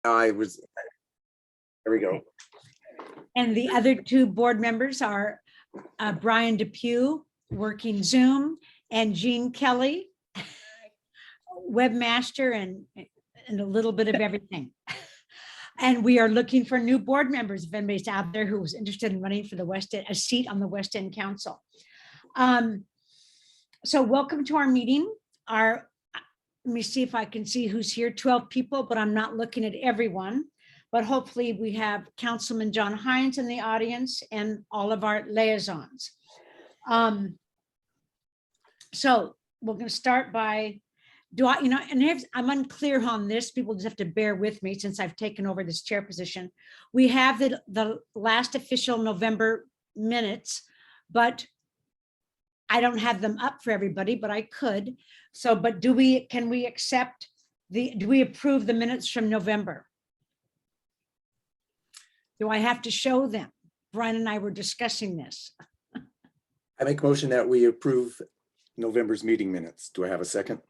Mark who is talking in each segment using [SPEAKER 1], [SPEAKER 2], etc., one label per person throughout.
[SPEAKER 1] There we go.
[SPEAKER 2] And the other two board members are Brian Depew, working Zoom, and Jean Kelly, webmaster and a little bit of everything. And we are looking for new board members, if anybody's out there who was interested in running for the West End, a seat on the West End Council. So welcome to our meeting. Let me see if I can see who's here, 12 people, but I'm not looking at everyone. But hopefully we have Councilman John Hines in the audience and all of our liaisons. So we're going to start by, I'm unclear on this. People just have to bear with me since I've taken over this chair position. We have the last official November minutes, but I don't have them up for everybody, but I could. So, but can we accept do we approve the minutes from November? Do I have to show them? Brian and I were discussing this.
[SPEAKER 1] I make a motion that we approve November's meeting minutes. Do I have a second?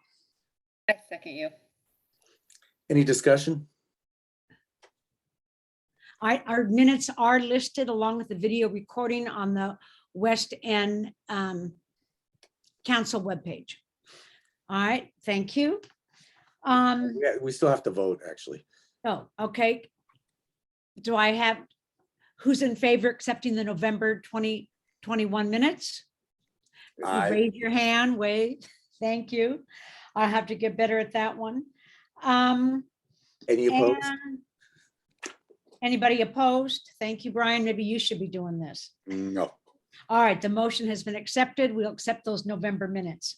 [SPEAKER 3] I second you.
[SPEAKER 1] Any discussion?
[SPEAKER 2] Our minutes are listed along with the video recording on the West End Council webpage. All right, thank you.
[SPEAKER 1] Yeah, we still have to vote, actually.
[SPEAKER 2] Oh, okay. Do I have, who's in favor of accepting the November 2021 minutes?
[SPEAKER 1] Aye.
[SPEAKER 2] Raise your hand, wait, thank you. I'll have to get better at that one.
[SPEAKER 1] Any opposed?
[SPEAKER 2] Anybody opposed? Thank you, Brian. Maybe you should be doing this.
[SPEAKER 1] No.
[SPEAKER 2] All right, the motion has been accepted. We'll accept those November minutes.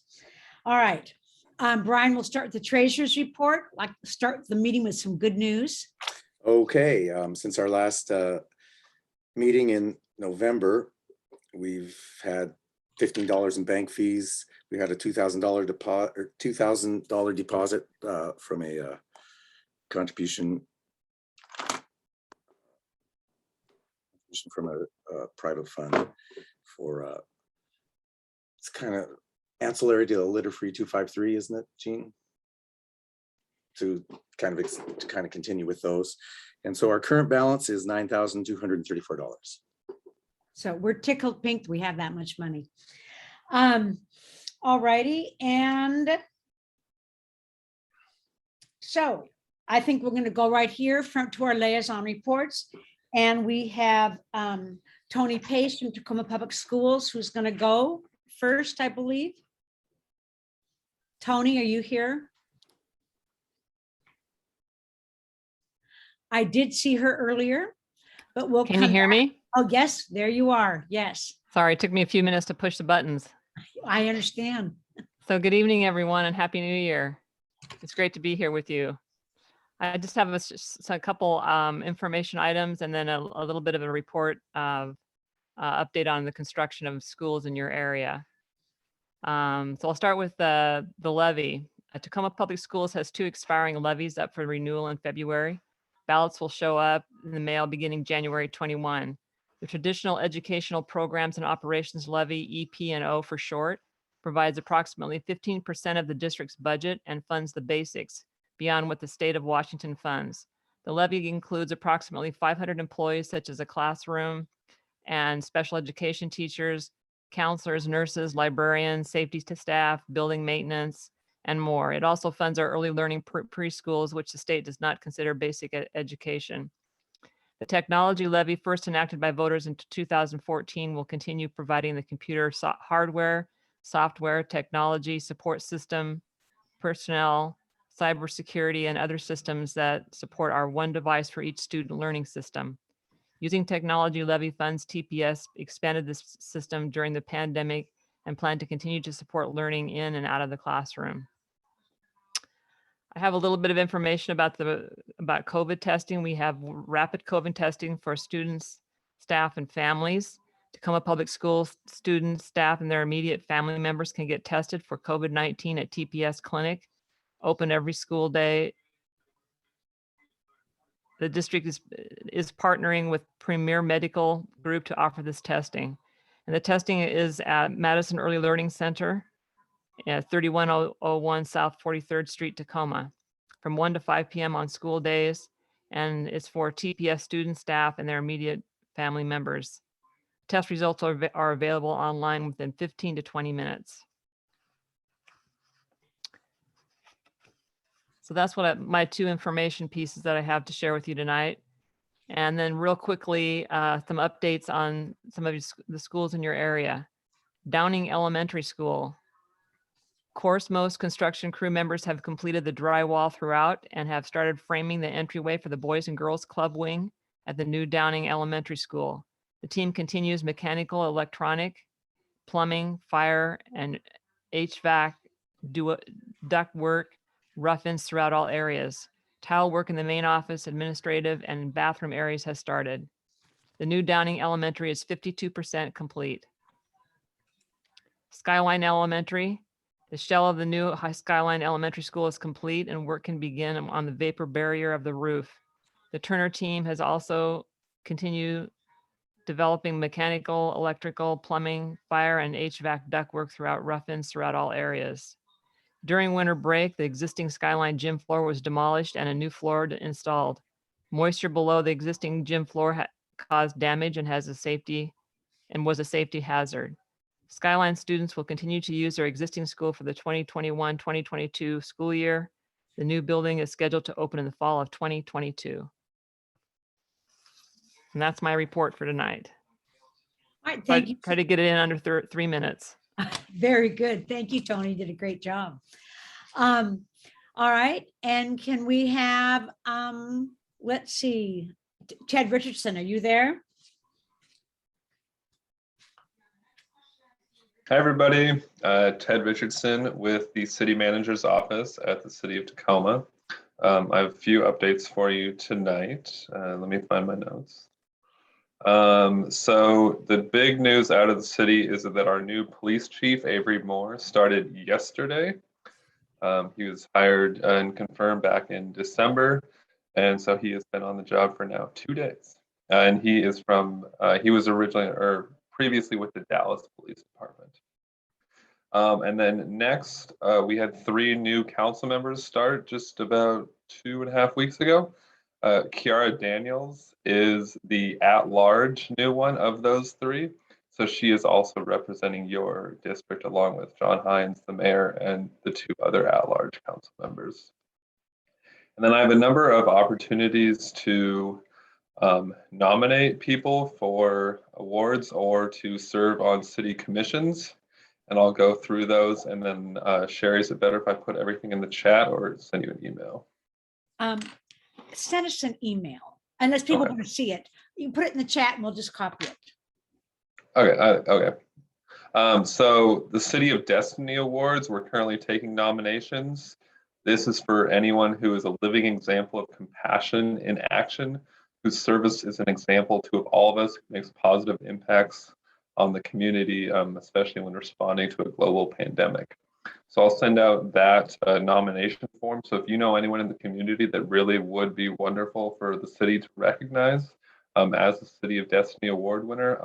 [SPEAKER 2] All right, Brian, we'll start with the treasurer's report. I'd like to start the meeting with some good news.
[SPEAKER 1] Okay, since our last meeting in November, we've had $15 in bank fees. We had a $2,000 deposit, or $2,000 deposit from a contribution from a private fund for it's kind of ancillary to the litter free 253, isn't it, Jean? To kind of continue with those. And so our current balance is $9,234.
[SPEAKER 2] So we're tickled pink. We have that much money. All righty. And so I think we're going to go right here to our liaison reports. And we have Tony Pace from Tacoma Public Schools, who's going to go first, I believe. Tony, are you here? I did see her earlier, but we'll
[SPEAKER 4] Can you hear me?
[SPEAKER 2] Oh, yes, there you are. Yes.
[SPEAKER 4] Sorry, it took me a few minutes to push the buttons.
[SPEAKER 2] I understand.
[SPEAKER 4] So good evening, everyone, and Happy New Year. It's great to be here with you. I just have a couple information items and then a little bit of a report of update on the construction of schools in your area. So I'll start with the levy. Tacoma Public Schools has 2 expiring levies up for renewal in February. Ballots will show up in the mail beginning January 21. The Traditional Educational Programs and Operations Levy, EP&O for short, provides approximately 15% of the district's budget and funds the basics beyond what the state of Washington funds. The levy includes approximately 500 employees such as a classroom and special education teachers, counselors, nurses, librarians, safety staff, building maintenance, and more. It also funds our early learning preschools, which the state does not consider basic education. The technology levy, first enacted by voters in 2014, will continue providing the computer hardware, software, technology, support system, personnel, cybersecurity, and other systems that support our one device for each student learning system. Using technology levy funds, TPS expanded this system during the pandemic and plan to continue to support learning in and out of the classroom. I have a little bit of information about COVID testing. We have rapid COVID testing for students, staff, and families. Tacoma Public Schools students, staff, and their immediate family members can get tested for COVID-19 at TPS Clinic, open every school day. The district is partnering with Premier Medical Group to offer this testing. And the testing is at Madison Early Learning Center at 3101 South 43rd Street, Tacoma, from 1 to 5 p.m. on school days. and it's for TPS students, staff, and their immediate family members. Test results are available online within 15 to 20 minutes. So that's my two information pieces that I have to share with you tonight. And then real quickly, some updates on some of the schools in your area. Downing Elementary School. Of course, most construction crew members have completed the drywall throughout and have started framing the entryway for the Boys and Girls Club wing at the new Downing Elementary School. The team continues mechanical, electronic, plumbing, fire, and HVAC duct work, rough-ins throughout all areas. Tile work in the main office, administrative, and bathroom areas has started. The new Downing Elementary is 52% complete. Skyline Elementary. The shell of the new Skyline Elementary School is complete and work can begin on the vapor barrier of the roof. The Turner team has also continued developing mechanical, electrical, plumbing, fire, and HVAC ductwork throughout rough-ins throughout all areas. During winter break, the existing Skyline gym floor was demolished and a new floor installed. Moisture below the existing gym floor caused damage and was a safety hazard. Skyline students will continue to use their existing school for the 2021-2022 school year. The new building is scheduled to open in the fall of 2022. And that's my report for tonight.
[SPEAKER 2] All right, thank you.
[SPEAKER 4] Try to get it in under 3 minutes.
[SPEAKER 2] Very good. Thank you, Tony. You did a great job. All right. And can we have, let's see, Ted Richardson, are you there?
[SPEAKER 5] Hi, everybody. Ted Richardson with the City Manager's Office at the City of Tacoma. I have a few updates for you tonight. Let me find my notes. So the big news out of the city is that our new police chief, Avery Moore, started yesterday. He was hired and confirmed back in December. And so he has been on the job for now 2 days. And he is he was originally or previously with the Dallas Police Department. And then next, we had 3 new council members start just about 2.5 weeks ago. Kiara Daniels is the at-large new one of those 3. So she is also representing your district along with John Hines, the mayor, and the 2 other at-large council members. And then I have a number of opportunities to nominate people for awards or to serve on city commissions. And I'll go through those. And then Sherry, is it better if I put everything in the chat or send you an email?
[SPEAKER 2] Send us an email, unless people
[SPEAKER 5] Okay.
[SPEAKER 2] want to see it. You can put it in the chat and we'll just copy it.
[SPEAKER 5] Okay, okay. So the City of Destiny Awards, we're currently taking nominations. This is for anyone who is a living example of compassion in action, whose service is an example to all of us, who makes positive impacts on the community, especially when responding to a global pandemic. So I'll send out that nomination form. So if you know anyone in the community that really would be wonderful for the city to recognize as the City of Destiny Award winner,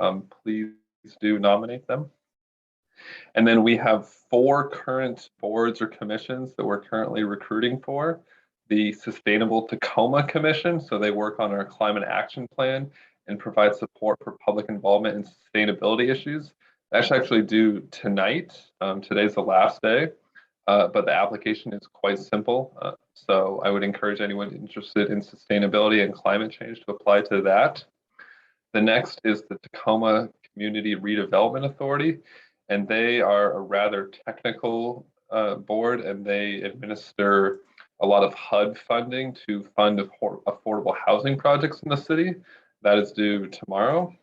[SPEAKER 5] please do nominate them. And then we have 4 current boards or commissions that we're currently recruiting for. The Sustainable Tacoma Commission, so they work on our climate action plan and provide support for public involvement in sustainability issues. That's actually due tonight. Today's the last day, but the application is quite simple. So I would encourage anyone interested in sustainability and climate change to apply to that. The next is the Tacoma Community Redevelopment Authority, and they are a rather technical board, and they administer a lot of HUD funding to fund affordable housing projects in the city. That is due tomorrow.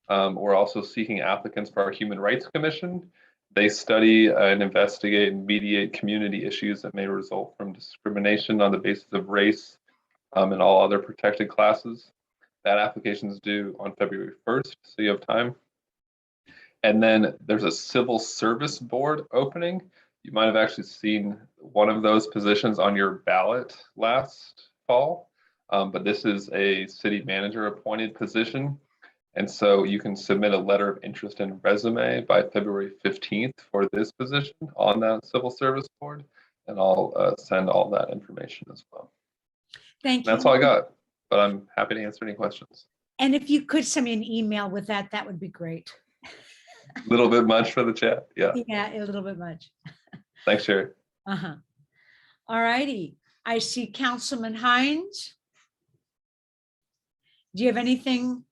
[SPEAKER 5] We're also seeking applicants for our Human Rights Commission. They study and investigate and mediate community issues that may result from discrimination on the basis of race and all other protected classes. That application is due on February 1st, so you have time. And then there's a Civil Service Board opening. You might have actually seen one of those positions on your ballot last fall, but this is a city manager appointed position. And so you can submit a letter of interest and resume by February 15th for this position on that Civil Service Board. And I'll send all that information as well.
[SPEAKER 2] Thank you.
[SPEAKER 5] That's all I got. but I'm happy to answer any questions.
[SPEAKER 2] And if you could send me an email with that, that would be great.
[SPEAKER 5] A little bit much for the chat. Yeah.
[SPEAKER 2] Yeah, a little bit much.
[SPEAKER 5] Thanks, Sherry.
[SPEAKER 2] Uh-huh. All righty. I see Councilman Hines. Do you have anything,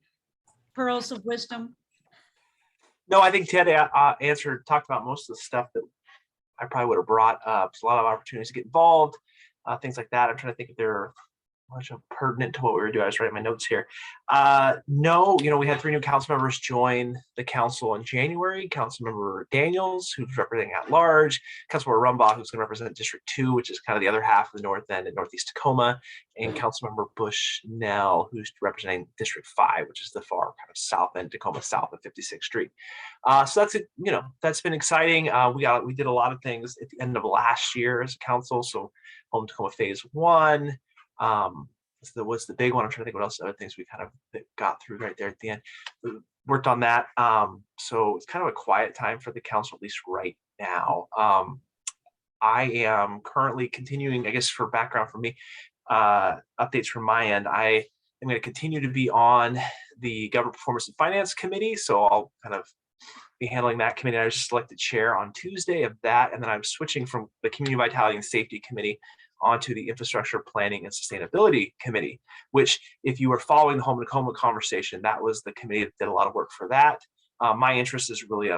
[SPEAKER 2] pearls of wisdom?
[SPEAKER 6] No, I think Ted talked about most of the stuff that I probably would have brought up. There's a lot of opportunities to get involved, things like that. I'm trying to think if they're much of pertinent to what we were doing. I was writing my notes here. No, we had 3 new council members join the council in January. Councilmember Daniels, who's representing at large, Councilmember Rumbaugh, who's going to represent District 2, which is kind of the other half of the North End and Northeast Tacoma, and Councilmember Bushnell, who's representing District 5, which is the far kind of south end, Tacoma south of 56th Street. So that's it. That's been exciting. We did a lot of things at the end of last year as a council. So Home Tacoma Phase 1. Was the big one. I'm trying to think what else other things we kind of got through right there at the end. We worked on that. So it's kind of a quiet time for the council, at least right now. I am currently continuing, I guess for background for me, updates from my end. I am going to continue to be on the Government Performance and Finance Committee. So I'll kind of be handling that committee. I was just elected chair on Tuesday of that. And then I'm switching from the Community Vitality and Safety Committee onto the Infrastructure Planning and Sustainability Committee, which if you were following the Home Tacoma conversation, that was the committee that did a lot of work for that. My interest is really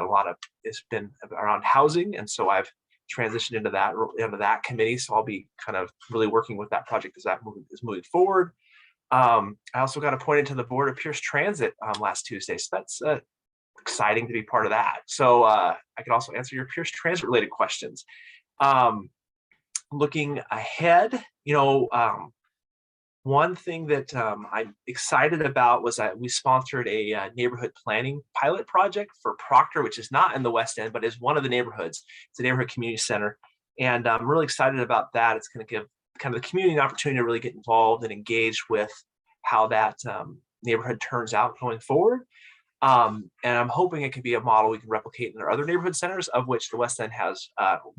[SPEAKER 6] it's been around housing. And so I've transitioned into that committee. So I'll be kind of really working with that project as that is moving forward. I also got appointed to the board of Pierce Transit last Tuesday. So that's exciting to be part of that. So I can also answer your Pierce Transit related questions. Looking ahead, one thing that I'm excited about was that we sponsored a neighborhood planning pilot project for Proctor, which is not in the West End, but is one of the neighborhoods. It's a neighborhood community center. And I'm really excited about that. It's going to give kind of the community an opportunity to really get involved and engage with how that neighborhood turns out going forward. And I'm hoping it could be a model we can replicate in our other neighborhood centers, of which the West End has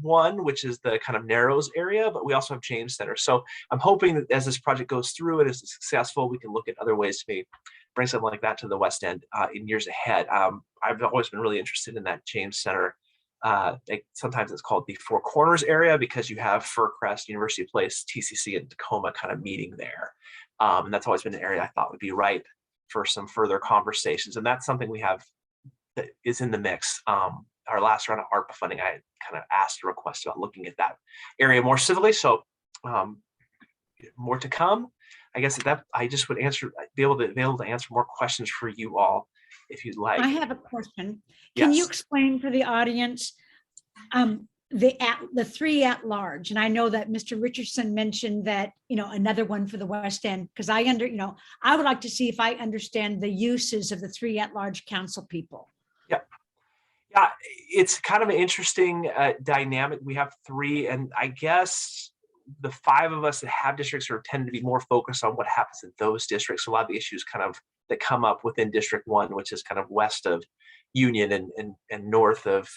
[SPEAKER 6] one, which is the kind of Narrows area, but we also have James Center. So I'm hoping that as this project goes through and is successful, we can look at other ways to maybe bring something like that to the West End in years ahead. I've always been really interested in that James Center. Sometimes it's called the Four Corners area because you have Fircrest, University Place, TCC, and Tacoma kind of meeting there. And that's always been an area I thought would be ripe for some further conversations. And that's something we have that is in the mix. Our last round of ARPA funding, I kind of asked a request about looking at that area more civilly. So more to come. I guess that I just would be able to answer more questions for you all if you'd like.
[SPEAKER 2] I have a question. Can you
[SPEAKER 6] Yes.
[SPEAKER 2] explain for the audience the 3 at large? And I know that Mr. Richardson mentioned that, another one for the West End, because I would like to see if I understand the uses of the 3 at large council people.
[SPEAKER 6] Yeah, it's kind of an interesting dynamic. We have 3, and I guess the 5 of us that have districts tend to be more focused on what happens in those districts. So a lot of the issues kind of that come up within District 1, which is kind of west of Union and north of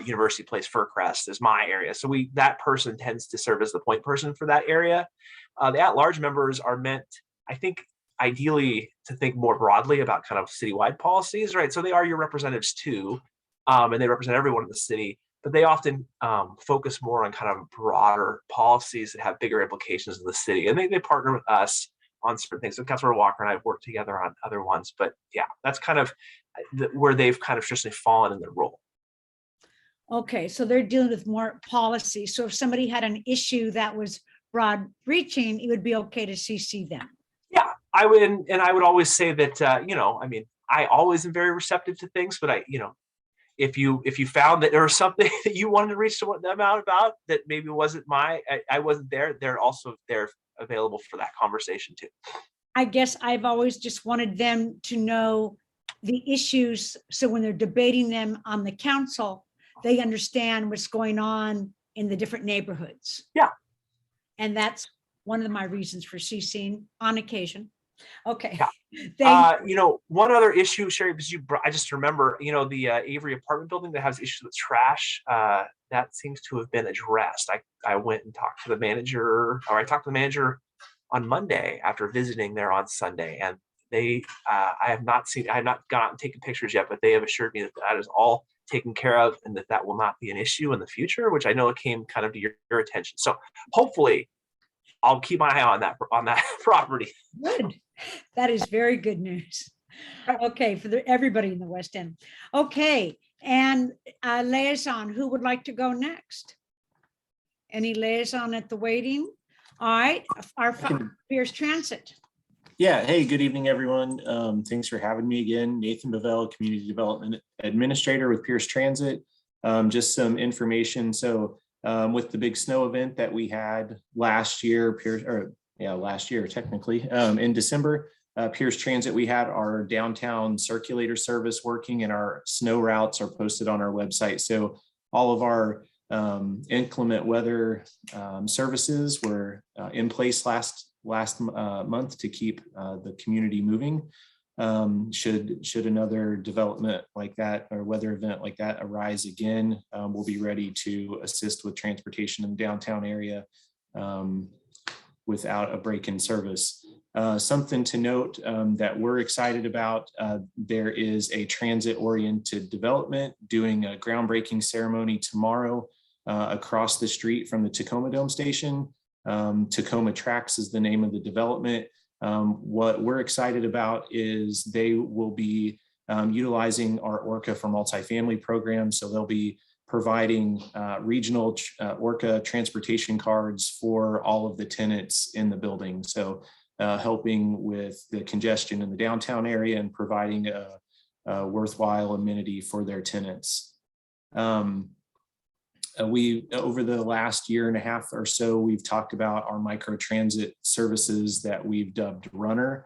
[SPEAKER 6] University Place, Fircrest is my area. So that person tends to serve as the point person for that area. The at-large members are meant, I think, ideally to think more broadly about kind of citywide policies, right? So they are your representatives too, and they represent everyone in the city, but they often focus more on kind of broader policies that have bigger implications in the city. And they partner with us on certain things. So Councilor Walker and I have worked together on other ones, but yeah, that's kind of where they've kind of traditionally fallen in their role.
[SPEAKER 2] Okay, so they're dealing with more policy. So if somebody had an issue that was broad reaching, it would be okay to CC them.
[SPEAKER 6] Yeah, I would, and I would always say that, I always am very receptive to things, but if you found that there was something that you wanted to reach them out about that maybe wasn't I wasn't there, they're available for that conversation too.
[SPEAKER 2] I guess I've always just wanted them to know the issues. So when they're debating them on the council, they understand what's going on in the different neighborhoods.
[SPEAKER 6] Yeah.
[SPEAKER 2] And that's one of my reasons for CCing on occasion. Okay.
[SPEAKER 6] Yeah. One other issue, Sherry, because I just remember, the Avery apartment building that has issues with trash, that seems to have been addressed. I went and talked to the manager, on Monday after visiting there on Sunday, and they I have not gone out and taken pictures yet, but they have assured me that that is all taken care of and that that will not be an issue in the future, which I know it came kind of to your attention. So hopefully I'll keep my eye on that property.
[SPEAKER 2] Good. That is very good news. Okay, for everybody in the West End. Okay, and liaison, who would like to go next? Any liaison at the waiting? All right, our Pierce Transit.
[SPEAKER 7] Yeah, hey, good evening, everyone. Thanks for having me again. Nathan Bevell, Community Development Administrator with Pierce Transit. Just some information. So with the big snow event that we had last year, last year technically, in December, Pierce Transit, we had our downtown circulator service working, and our snow routes are posted on our website. So all of our inclement weather services were in place last month to keep the community moving. Should another development like that or weather event like that arise again, we'll be ready to assist with transportation in the downtown area without a break in service. Something to note that we're excited about, there is a transit-oriented development doing a groundbreaking ceremony tomorrow across the street from the Tacoma Dome station. Tacoma Tracks is the name of the development. What we're excited about is they will be utilizing our ORCA for multifamily program. So they'll be providing regional ORCA transportation cards for all of the tenants in the building. So helping with the congestion in the downtown area and providing a worthwhile amenity for their tenants. We, over the last year and a half or so, we've talked about our microtransit services that we've dubbed Runner.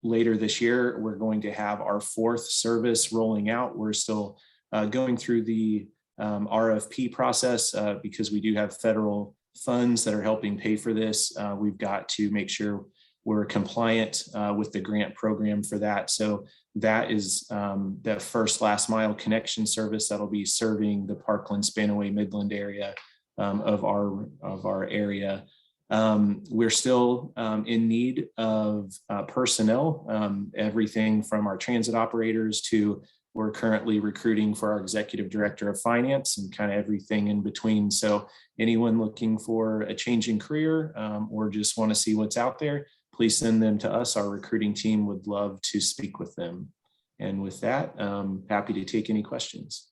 [SPEAKER 7] Later this year, we're going to have our 4th service rolling out. We're still going through the RFP process because we do have federal funds that are helping pay for this. We've got to make sure we're compliant with the grant program for that. So that is the first last mile connection service that'll be serving the Parkland, Spanaway, Midland area of our area. We're still in need of personnel, everything from our transit operators to we're currently recruiting for our executive director of finance and kind of everything in between. So anyone looking for a change in career or just want to see what's out there, please send them to us. Our recruiting team would love to speak with them. And with that, happy to take any questions.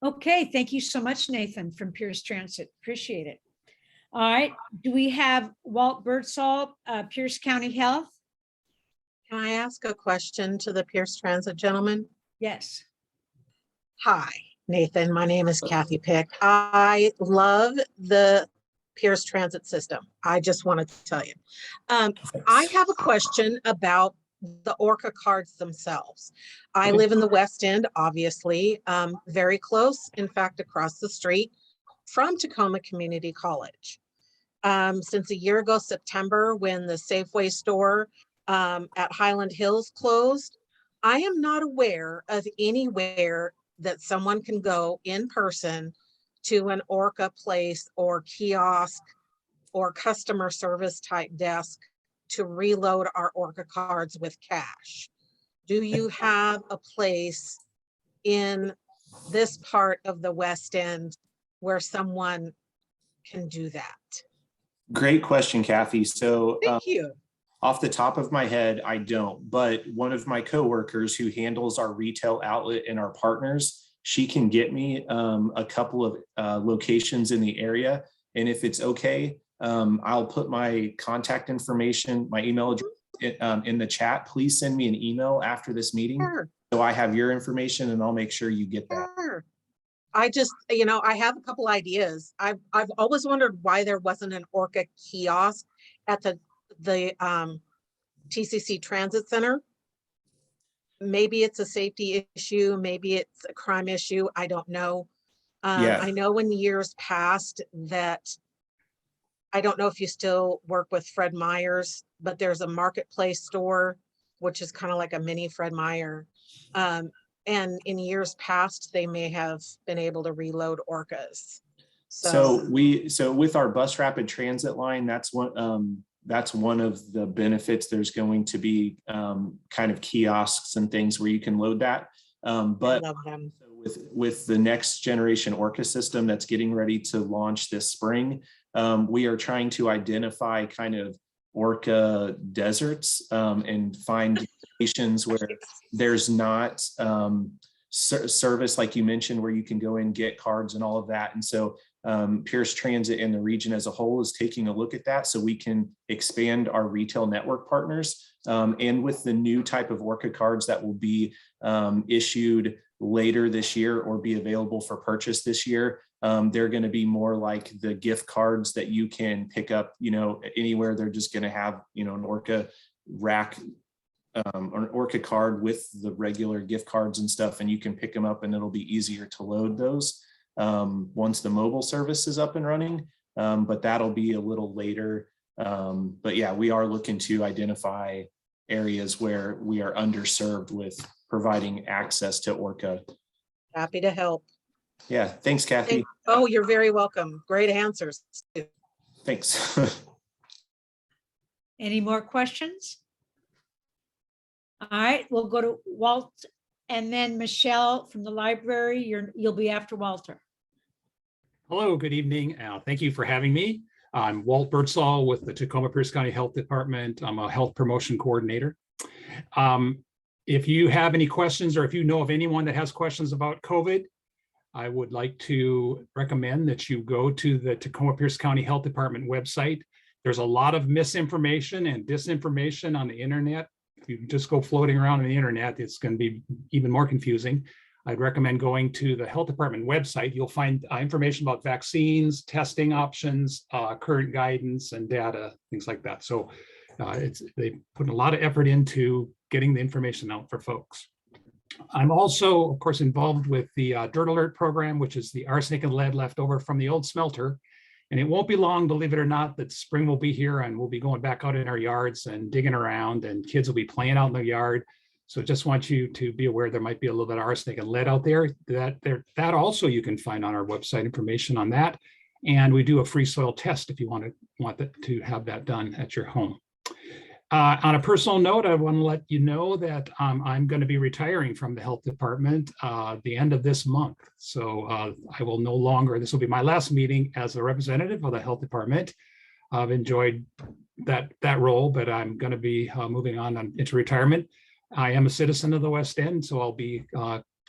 [SPEAKER 2] Okay, thank you so much, Nathan from Pierce Transit. Appreciate it. All right, do we have Walt Birdsall, Pierce County Health?
[SPEAKER 8] Can I ask a question to the Pierce Transit gentleman?
[SPEAKER 2] Yes.
[SPEAKER 8] Hi, Nathan. My name is Kathy Pick. I love the Pierce Transit system. I just wanted to tell you. I have a question about the ORCA cards themselves. I live in the West End, obviously, very close, in fact, across the street from Tacoma Community College. Since a year ago, September, when the Safeway store at Highland Hills closed, I am not aware of anywhere that someone can go in person to an ORCA place or kiosk or customer service type desk to reload our ORCA cards with cash. Do you have a place in this part of the West End where someone can do that?
[SPEAKER 7] Great question, Kathy. So
[SPEAKER 8] Thank you.
[SPEAKER 7] off the top of my head, I don't, but one of my coworkers who handles our retail outlet and our partners, she can get me a couple of locations in the area. And if it's okay, I'll put my contact information, my email address in the chat. Please send me an email after this meeting.
[SPEAKER 8] Sure.
[SPEAKER 7] So I have your information and I'll make sure you get that.
[SPEAKER 8] Sure. I just, I have a couple ideas. I've always wondered why there wasn't an ORCA kiosk at the TCC Transit Center. Maybe it's a safety issue, maybe it's a crime issue, I don't know.
[SPEAKER 7] Yeah.
[SPEAKER 8] I know in years past that, I don't know if you still work with Fred Meyer's, but there's a marketplace store, which is kind of like a mini Fred Meyer. And in years past, they may have been able to reload ORCAs.
[SPEAKER 7] So with our bus rapid transit line, that's one of the benefits. There's going to be kind of kiosks and things where you can load that. But
[SPEAKER 8] I love them.
[SPEAKER 7] with the next generation Orca system that's getting ready to launch this spring, we are trying to identify kind of Orca deserts and find locations where there's not service, like you mentioned, where you can go in, get cards and all of that. And so Pierce Transit and the region as a whole is taking a look at that so we can expand our retail network partners. And with the new type of Orca cards that will be issued later this year or be available for purchase this year, they're going to be more like the gift cards that you can pick up, anywhere. They're just going to have, an Orca rack or an Orca card with the regular gift cards and stuff, and you can pick them up and it'll be easier to load those once the mobile service is up and running. But that'll be a little later. But yeah, we are looking to identify areas where we are underserved with providing access to Orca.
[SPEAKER 8] Happy to help.
[SPEAKER 7] Yeah, thanks, Kathy.
[SPEAKER 8] Oh, you're very welcome. Great answers.
[SPEAKER 7] Thanks.
[SPEAKER 2] Any more questions? All right, we'll go to Walt and then Michelle from the library. You'll be after Walter.
[SPEAKER 9] Hello, good evening. Thank you for having me. I'm Walt Birdsall with the Tacoma Pierce County Health Department. I'm a health promotion coordinator. If you have any questions or if you know of anyone that has questions about COVID, I would like to recommend that you go to the Tacoma Pierce County Health Department website. There's a lot of misinformation and disinformation on the internet. If you just go floating around on the internet, it's going to be even more confusing. I'd recommend going to the health department website. You'll find information about vaccines, testing options, current guidance and data, things like that. So they put a lot of effort into getting the information out for folks. I'm also, of course, involved with the Dirt Alert program, which is the arsenic and lead left over from the old smelter. And it won't be long, believe it or not, that spring will be here and we'll be going back out in our yards and digging around and kids will be playing out in the yard. So just want you to be aware there might be a little bit of arsenic and lead out there. That also you can find on our website, information on that. And we do a free soil test if you want to have that done at your home. On a personal note, I want to let you know that I'm going to be retiring from the health department the end of this month. So I will no longer, this will be my last meeting as a representative of the health department. I've enjoyed that role, but I'm going to be moving on into retirement. I am a citizen of the West End, so I'll be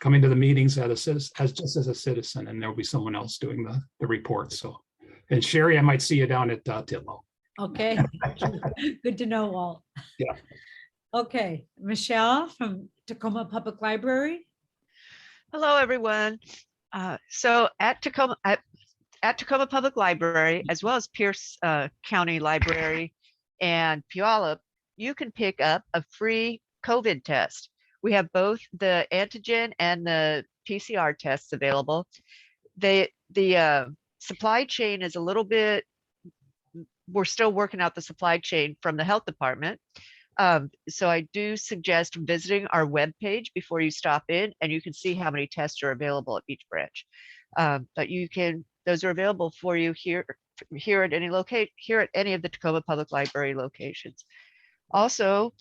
[SPEAKER 9] coming to the meetings just as a citizen, and there'll be someone else doing the reports. So, and Sherry, I might see you down at Titlow.
[SPEAKER 2] Okay, good to know, Walt.
[SPEAKER 9] Yeah.
[SPEAKER 2] Okay, Michelle from Tacoma Public Library.
[SPEAKER 10] Hello, everyone. So at Tacoma Public Library, as well as Pierce County Library and Puyallup, you can pick up a free COVID test. We have both the antigen and the PCR tests available. The supply chain is a little bit, we're still working out the supply chain from the health department. So I do suggest visiting our webpage before you stop in, and you can see how many tests are available at each branch. But those are available for you here at any of the Tacoma Public Library locations. Also,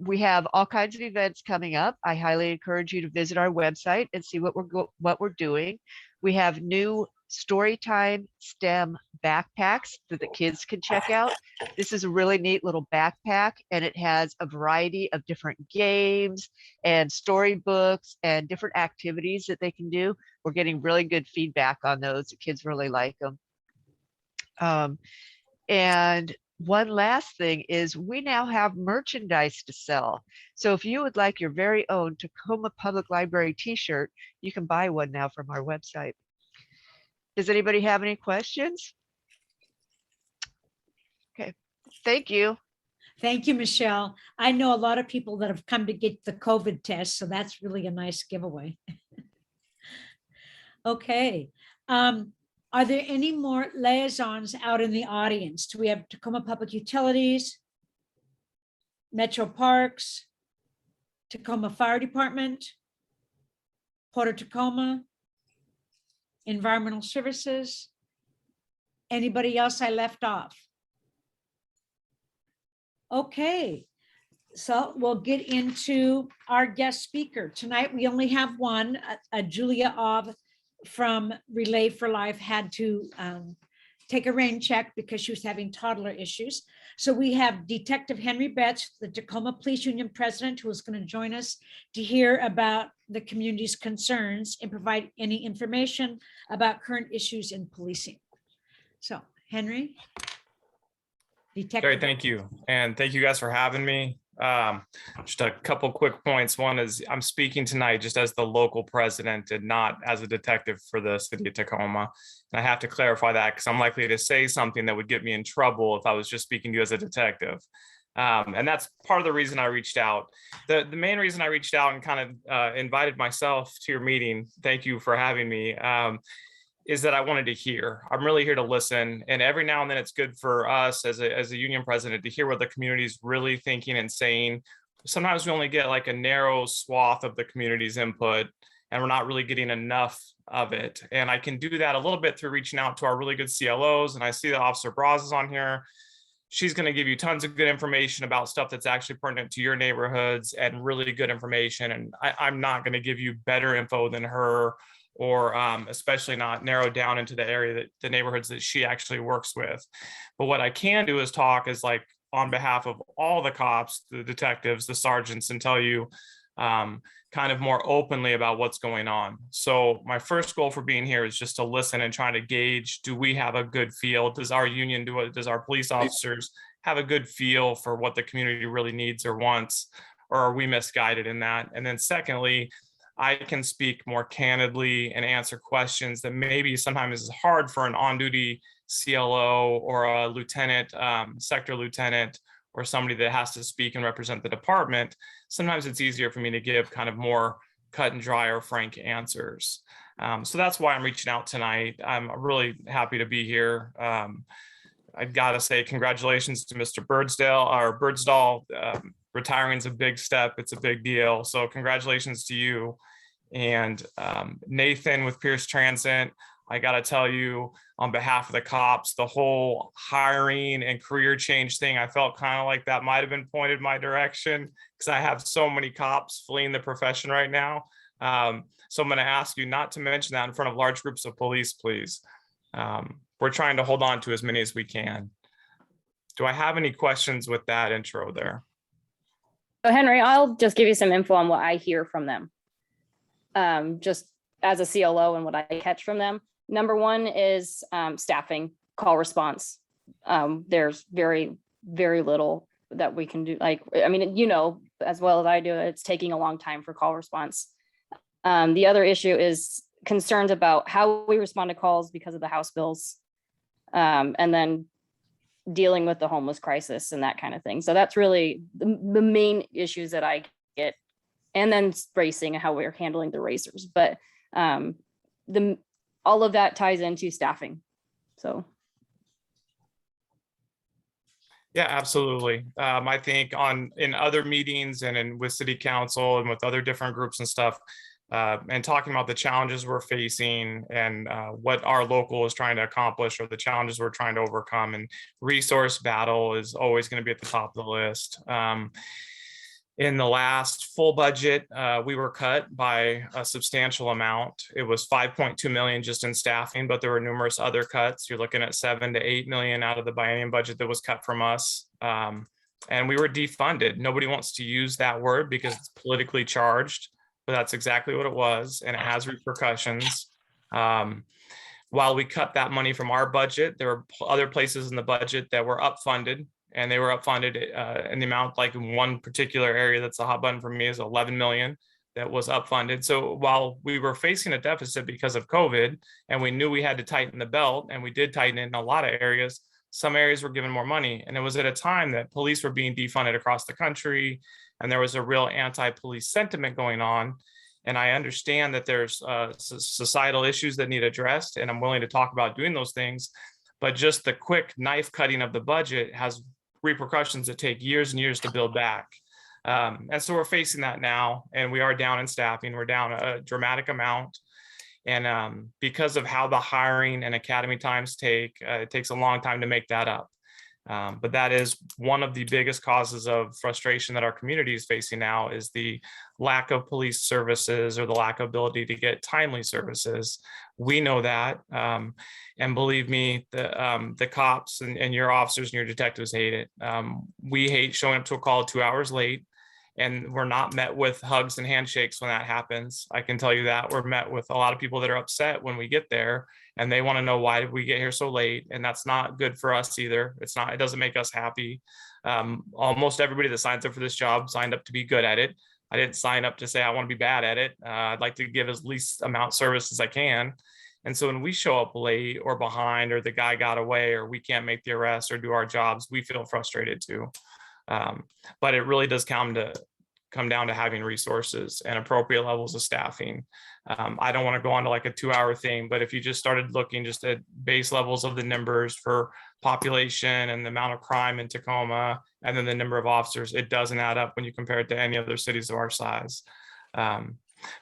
[SPEAKER 10] we have all kinds of events coming up. I highly encourage you to visit our website and see what we're doing. We have new Storytime STEM backpacks that the kids can check out. This is a really neat little backpack, and it has a variety of different games and storybooks and different activities that they can do. We're getting really good feedback on those. The kids really like them. And one last thing is we now have merchandise to sell. So if you would like your very own Tacoma Public Library t-shirt, you can buy one now from our website. Does anybody have any questions? Okay, thank you.
[SPEAKER 2] Thank you, Michelle. I know a lot of people that have come to get the COVID test, so that's really a nice giveaway. Okay. Are there any more liaisons out in the audience? Do we have Tacoma Public Utilities, Metro Parks, Tacoma Fire Department, Port of Tacoma, environmental services. Anybody else I left off? Okay, so we'll get into our guest speaker. Tonight, we only have one, Julia Ov from Relay for Life had to take a rain check because she was having toddler issues. So we have Detective Henry Betts, the Tacoma Police Union president, who is going to join us to hear about the community's concerns and provide any information about current issues in policing. So, Henry. Detective.
[SPEAKER 11] Great, thank you. And thank you guys for having me. Just a couple quick points. One is I'm speaking tonight just as the local president and not as a detective for the city of Tacoma. And I have to clarify that because I'm likely to say something that would get me in trouble if I was just speaking to you as a detective. And that's part of the reason I reached out. The main reason I reached out and kind of invited myself to your meeting, thank you for having me, is that I wanted to hear. I'm really here to listen. And every now and then it's good for us as a union president to hear what the community is really thinking and saying. Sometimes we only get like a narrow swath of the community's input and we're not really getting enough of it. And I can do that a little bit through reaching out to our really good CLOs. And I see that Officer Braz is on here. She's going to give you tons of good information about stuff that's actually pertinent to your neighborhoods and really good information. And I'm not going to give you better info than her, or especially not narrowed down into the area that the neighborhoods that she actually works with. But what I can do is talk is like on behalf of all the cops, the detectives, the sergeants, and tell you kind of more openly about what's going on. So my first goal for being here is just to listen and try to gauge, do we have a good feel? Does our union do it? Does our police officers have a good feel for what the community really needs or wants? Or are we misguided in that? And then secondly, I can speak more candidly and answer questions that maybe sometimes is hard for an on-duty CLO or a lieutenant, sector lieutenant, or somebody that has to speak and represent the department. Sometimes it's easier for me to give kind of more cut and dry or frank answers. So that's why I'm reaching out tonight. I'm really happy to be here. I gotta say congratulations to Mr. Birdsdall. Retiring is a big step. It's a big deal. So congratulations to you. And Nathan with Pierce Transit, I got to tell you on behalf of the cops, the whole hiring and career change thing, I felt kind of like that might have been pointed my direction because I have so many cops fleeing the profession right now. So I'm going to ask you not to mention that in front of large groups of police, please. We're trying to hold on to as many as we can. Do I have any questions with that intro there?
[SPEAKER 12] So Henry, I'll just give you some info on what I hear from them. Just as a CLO and what I catch from them. Number one is staffing, call response. There's very, very little that we can do. Like, I mean, you know, as well as I do, it's taking a long time for call response. The other issue is concerns about how we respond to calls because of the House bills. And then dealing with the homeless crisis and that kind of thing. So that's really the main issues that I get. And then racing and how we're handling the racers. But all of that ties into staffing. So.
[SPEAKER 11] Yeah, absolutely. I think in other meetings and with city council and with other different groups and stuff, and talking about the challenges we're facing and what our local is trying to accomplish or the challenges we're trying to overcome, and resource battle is always going to be at the top of the list. In the last full budget, we were cut by a substantial amount. It was 5.2 million just in staffing, but there were numerous other cuts. You're looking at 7 to 8 million out of the biennium budget that was cut from us. And we were defunded. Nobody wants to use that word because it's politically charged, but that's exactly what it was. And it has repercussions. While we cut that money from our budget, there were other places in the budget that were up-funded. And they were up funded in the amount, like in one particular area that's a hot button for me is 11 million that was up funded. So while we were facing a deficit because of COVID and we knew we had to tighten the belt, and we did tighten it in a lot of areas, some areas were given more money. And it was at a time that police were being defunded across the country and there was a real anti-police sentiment going on. And I understand that there's societal issues that need addressed, and I'm willing to talk about doing those things. But just the quick knife cutting of the budget has repercussions that take years and years to build back. And so we're facing that now, and we are down in staffing. We're down a dramatic amount. And because of how the hiring and academy times take, it takes a long time to make that up. But that is one of the biggest causes of frustration that our community is facing now, is the lack of police services or the lack of ability to get timely services. We know that. And believe me, the cops and your officers and your detectives hate it. We hate showing up to a call 2 hours late, and we're not met with hugs and handshakes when that happens. I can tell you that. We're met with a lot of people that are upset when we get there, and they want to know, why did we get here so late? And that's not good for us either. It doesn't make us happy. Almost everybody that signs up for this job signed up to be good at it. I didn't sign up to say I want to be bad at it. I'd like to give as least amount of service as I can. And so when we show up late or behind, or the guy got away, or we can't make the arrest or do our jobs, we feel frustrated too. But it really does come down to having resources and appropriate levels of staffing. I don't want to go on to like a 2-hour thing, but if you just started looking just at base levels of the numbers for population and the amount of crime in Tacoma, and then the number of officers, it doesn't add up when you compare it to any other cities of our size.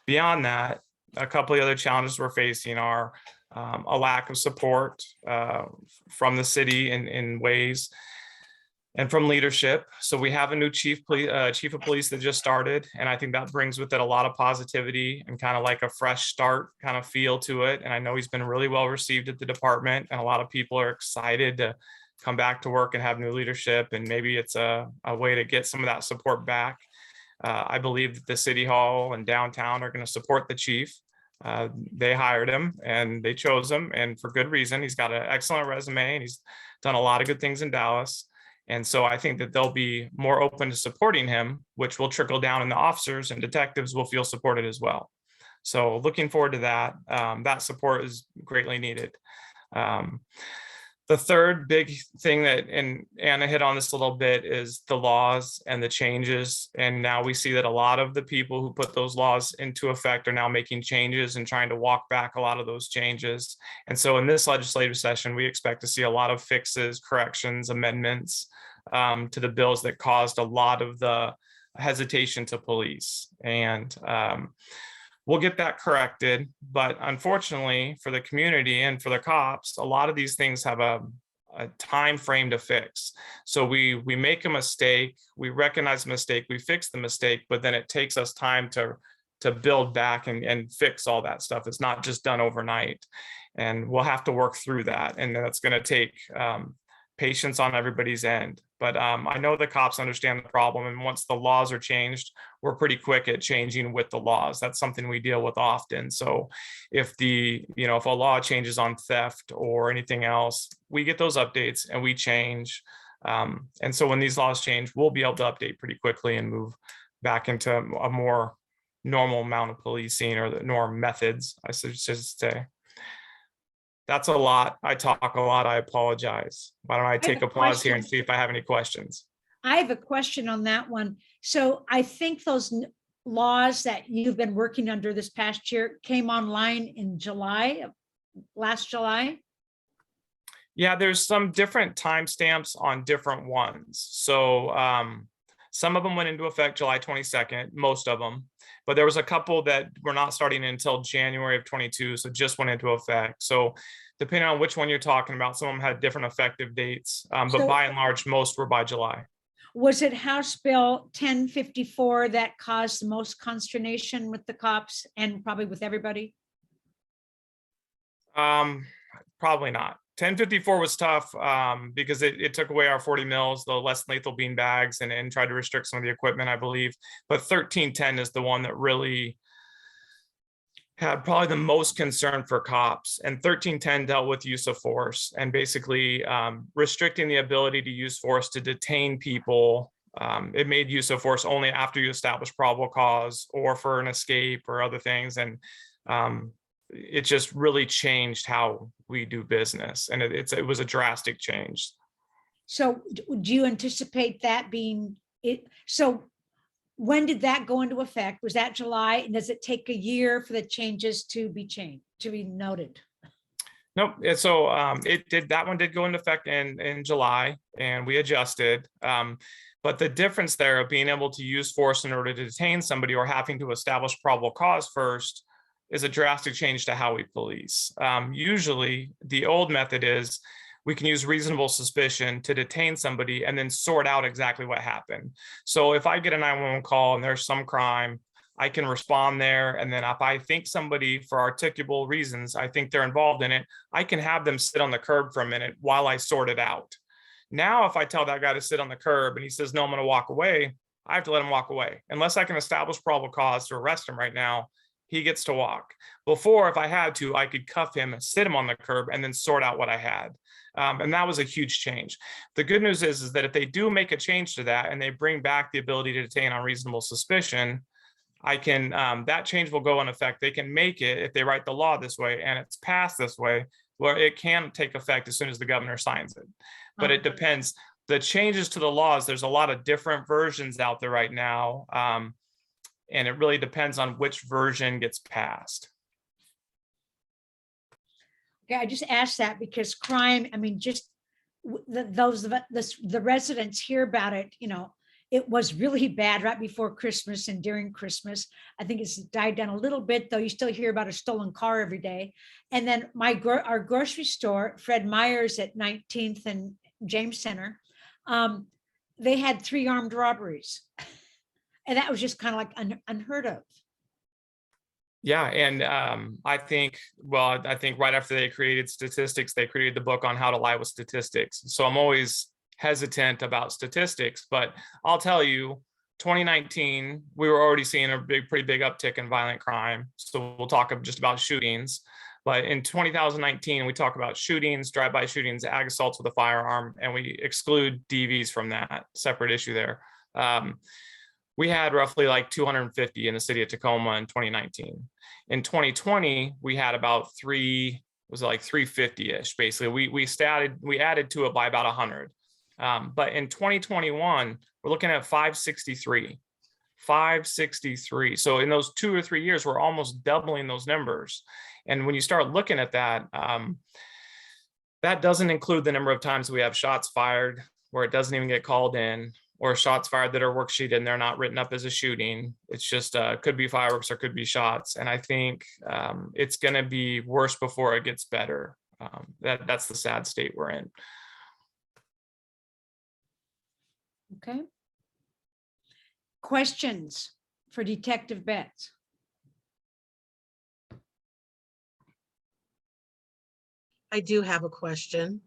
[SPEAKER 11] Beyond that, a couple of other challenges we're facing are a lack of support from the city in ways, and from leadership. So we have a new chief of police that just started, and I think that brings with it a lot of positivity and kind of like a fresh start kind of feel to it. And I know he's been really well received at the department, and a lot of people are excited to come back to work and have new leadership, and maybe it's a way to get some of that support back. I believe that the city hall and downtown are going to support the chief. They hired him and they chose him, and for good reason. He's got an excellent resume, and he's done a lot of good things in Dallas. And so I think that they'll be more open to supporting him, which will trickle down, and the officers and detectives will feel supported as well. So looking forward to that. That support is greatly needed. The third big thing that, and Anna hit on this a little bit, is the laws and the changes. And now we see that a lot of the people who put those laws into effect are now making changes and trying to walk back a lot of those changes. And so in this legislative session, we expect to see a lot of fixes, corrections, amendments to the bills that caused a lot of the hesitation to police. And we'll get that corrected, but unfortunately for the community and for the cops, a lot of these things have a time frame to fix. So we make a mistake, we recognize the mistake, we fix the mistake, but then it takes us time to build back and fix all that stuff. It's not just done overnight, and we'll have to work through that, and that's going to take patience on everybody's end. But I know the cops understand the problem, and once the laws are changed, we're pretty quick at changing with the laws. That's something we deal with often. So if if a law changes on theft or anything else, we get those updates and we change. And so when these laws change, we'll be able to update pretty quickly and move back into a more normal amount of policing, or the norm methods, I should say. That's a lot. I talk a lot. I apologize. Why don't I take a pause here and see if I have any questions?
[SPEAKER 2] I have a question on that one. So I think those laws that you've been working under this past year came online in last July.
[SPEAKER 11] Yeah, there's some different timestamps on different ones. So some of them went into effect July 22nd, most of them, but there was a couple that were not starting until January of 22, so just went into effect. So depending on which one you're talking about, some of them had different effective dates, but by and large, most were by July.
[SPEAKER 2] Was it House Bill 1054 that caused the most consternation with the cops and probably with everybody?
[SPEAKER 11] Probably not. 1054 was tough because it took away our 40 mils, the less lethal bean bags, and tried to restrict some of the equipment, I believe. But 1310 is the one that really had probably the most concern for cops. And 1310 dealt with use of force and basically restricting the ability to use force to detain people. It made use of force only after you establish probable cause or for an escape or other things. And it just really changed how we do business. And it was a drastic change.
[SPEAKER 2] So do you anticipate that being it? So when did that go into effect? Was that July? And does it take a year for the changes to be noted?
[SPEAKER 11] Nope. So that one did go into effect in July, and we adjusted. But the difference there of being able to use force in order to detain somebody or having to establish probable cause first is a drastic change to how we police. Usually the old method is we can use reasonable suspicion to detain somebody and then sort out exactly what happened. So if I get a 911 call and there's some crime, I can respond there. And then if I think somebody, for articulable reasons, I think they're involved in it, I can have them sit on the curb for a minute while I sort it out. Now, if I tell that guy to sit on the curb and he says, no, I'm going to walk away, I have to let him walk away. Unless I can establish probable cause to arrest him right now, he gets to walk. Before, if I had to, I could cuff him, sit him on the curb, and then sort out what I had. And that was a huge change. The good news is that if they do make a change to that and they bring back the ability to detain on reasonable suspicion, I can, that change will go in effect. They can make it, if they write the law this way and it's passed this way, where it can take effect as soon as the governor signs it. But it depends. The changes to the laws, there's a lot of different versions out there right now. And it really depends on which version gets passed.
[SPEAKER 2] Okay, I just asked that because crime, I mean, just the residents hear about it, you know, it was really bad right before Christmas and during Christmas. I think it's died down a little bit, though you still hear about a stolen car every day. And then our grocery store, Fred Meyer's at 19th and James Center, they had 3 armed robberies. And that was just kind of like unheard of.
[SPEAKER 11] Yeah, and I think right after they created statistics, they created the book on how to lie with statistics. So I'm always hesitant about statistics, but I'll tell you, 2019, we were already seeing a pretty big uptick in violent crime. So we'll talk just about shootings. But in 2019, we talk about shootings, drive-by shootings, ag assaults with a firearm, and we exclude DVs from that, separate issue there. We had roughly like 250 in the city of Tacoma in 2019. In 2020, we had about 350-ish, basically. We added to it by about 100. But in 2021, we're looking at 563. So in those 2 or 3 years, we're almost doubling those numbers. And when you start looking at that, that doesn't include the number of times we have shots fired where it doesn't even get called in, or shots fired that are worksheeted and they're not written up as a shooting. It's just could be fireworks or could be shots. And I think it's going to be worse before it gets better. That's the sad state we're in.
[SPEAKER 2] Okay. Questions for Detective Betts?
[SPEAKER 8] I do have a question.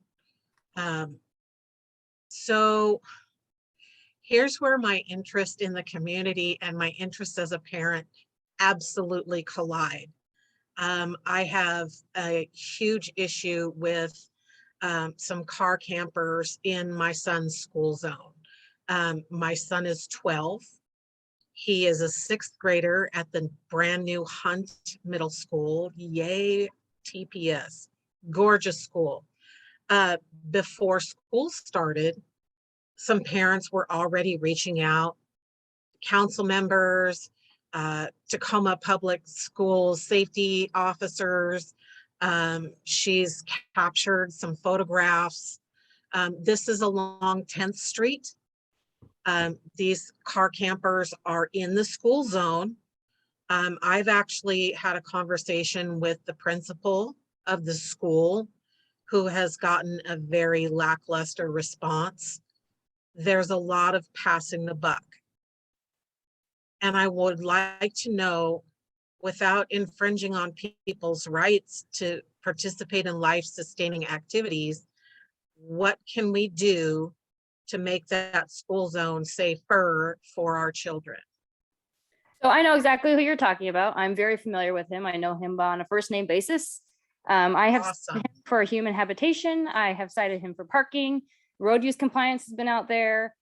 [SPEAKER 8] So here's where my interest in the community and my interest as a parent absolutely collide. I have a huge issue with some car campers in my son's school zone. My son is 12. He is a 6th grader at the brand new Hunt Middle School. Yay, TPS. Gorgeous school. Before school started, some parents were already reaching out, council members, Tacoma Public Schools safety officers. She's captured some photographs. This is along 10th Street. These car campers are in the school zone. I've actually had a conversation with the principal of the school, who has gotten a very lackluster response. There's a lot of passing the buck. And I would like to know, without infringing on people's rights to participate in life-sustaining activities, what can we do to make that school zone safer for our children?
[SPEAKER 12] So I know exactly who you're talking about. I'm very familiar with him. I know him on a first name basis. I have cited him for human habitation. I have cited him for parking. Road use compliance has been out there.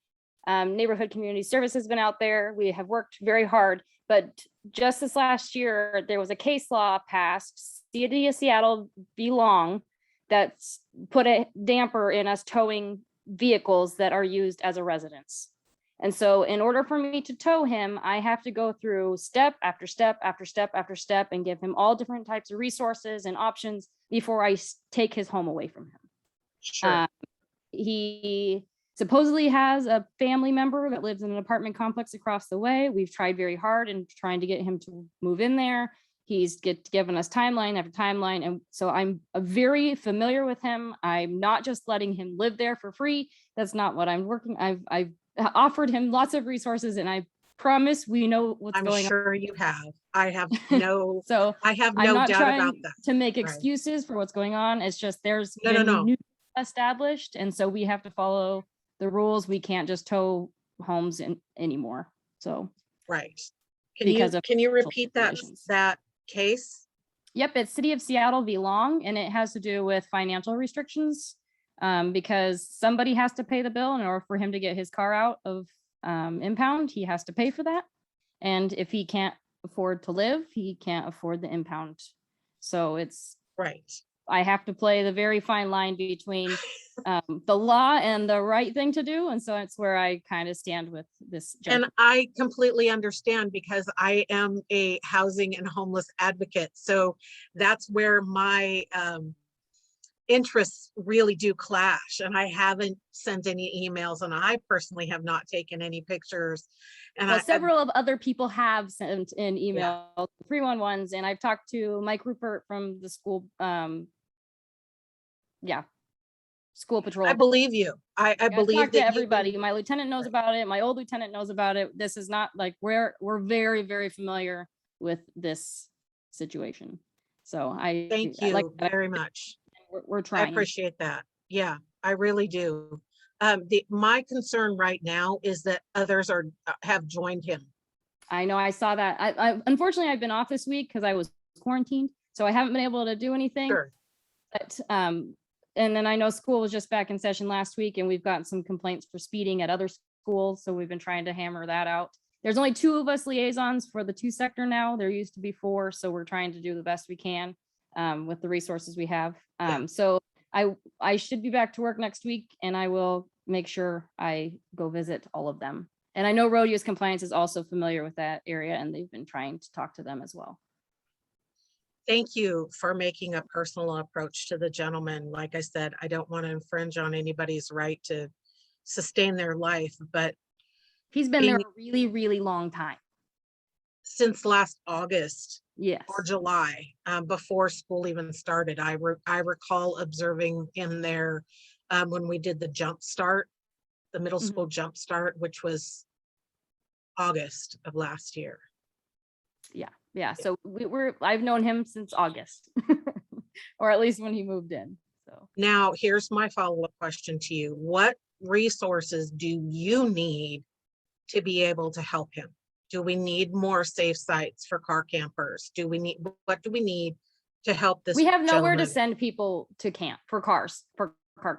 [SPEAKER 12] Neighborhood community service has been out there. We have worked very hard, but just this last year, there was a case law passed, City of Seattle v. Long, that's put a damper in us towing vehicles that are used as a residence. And so in order for me to tow him, I have to go through step after step after step after step and give him all different types of resources and options before I take his home away from him.
[SPEAKER 8] Sure.
[SPEAKER 12] He supposedly has a family member that lives in an apartment complex across the way. We've tried very hard in trying to get him to move in there. He's given us timeline after timeline. And so I'm very familiar with him. I'm not just letting him live there for free. That's not what I'm working. I've offered him lots of resources, and I promise we know what's
[SPEAKER 8] I'm
[SPEAKER 12] going on.
[SPEAKER 8] sure you have. I have no,
[SPEAKER 12] So
[SPEAKER 8] I have
[SPEAKER 12] I'm
[SPEAKER 8] no
[SPEAKER 12] not
[SPEAKER 8] doubt
[SPEAKER 12] trying
[SPEAKER 8] about that.
[SPEAKER 12] to make
[SPEAKER 8] Right.
[SPEAKER 12] excuses for what's going on. It's just there's
[SPEAKER 8] No, no,
[SPEAKER 12] been
[SPEAKER 8] no.
[SPEAKER 12] new established, and so we have to follow the rules. We can't just tow homes in anymore. So
[SPEAKER 8] Right. Can you, can you repeat
[SPEAKER 12] situations.
[SPEAKER 8] that case?
[SPEAKER 12] Yep, it's City of Seattle v. Long, and it has to do with financial restrictions, because somebody has to pay the bill in order for him to get his car out of impound. He has to pay for that, and if he can't afford to live, he can't afford the impound. So it's
[SPEAKER 8] right.
[SPEAKER 12] I have to play the very fine line between the law and the right thing to do, and so it's where I kind of stand with this judge.
[SPEAKER 8] And I completely understand, because I am a housing and homeless advocate. So that's where my interests really do clash. And I haven't sent any emails, and I personally have not taken any pictures. And
[SPEAKER 12] Well, several of other people have sent in email 311s, and I've talked to Mike Rupert from the school. School patrol.
[SPEAKER 8] I believe you. I believe
[SPEAKER 12] talked to
[SPEAKER 8] that
[SPEAKER 12] everybody. My lieutenant knows about it. My old lieutenant knows about it. This is not like we're very, very familiar with this situation. So
[SPEAKER 8] thank you very much.
[SPEAKER 12] We're trying.
[SPEAKER 8] I appreciate that. Yeah, I really do. My concern right now is that others have joined him.
[SPEAKER 12] I know, I saw that. I unfortunately I've been off this week because I was quarantined, so I haven't been able to do anything.
[SPEAKER 8] Sure.
[SPEAKER 12] But and then I know school was just back in session last week, and we've gotten some complaints for speeding at other schools, so we've been trying to hammer that out. There's only 2 of us liaisons for the 2 sector now. There used to be 4, so we're trying to do the best we can with the resources we have. So I should be back to work next week, and I will make sure I go visit all of them. And I know Road Use Compliance is also familiar with that area, and they've been trying to talk to them as well.
[SPEAKER 8] Thank you for making a personal approach to the gentleman. Like I said, I don't want to infringe on anybody's right to sustain their life, but
[SPEAKER 12] he's been there a really, really long time.
[SPEAKER 8] Since last August.
[SPEAKER 12] Yes.
[SPEAKER 8] Or July, before school even started. I recall observing him there when we did the jump start, the middle school jump start, which was August of last year.
[SPEAKER 12] Yeah. So I've known him since August, or at least when he moved in. So
[SPEAKER 8] now here's my follow-up question to you. What resources do you need to be able to help him? Do we need more safe sites for car campers? What do we need to help this?
[SPEAKER 12] We have nowhere to
[SPEAKER 8] gentleman?
[SPEAKER 12] send people to camp for car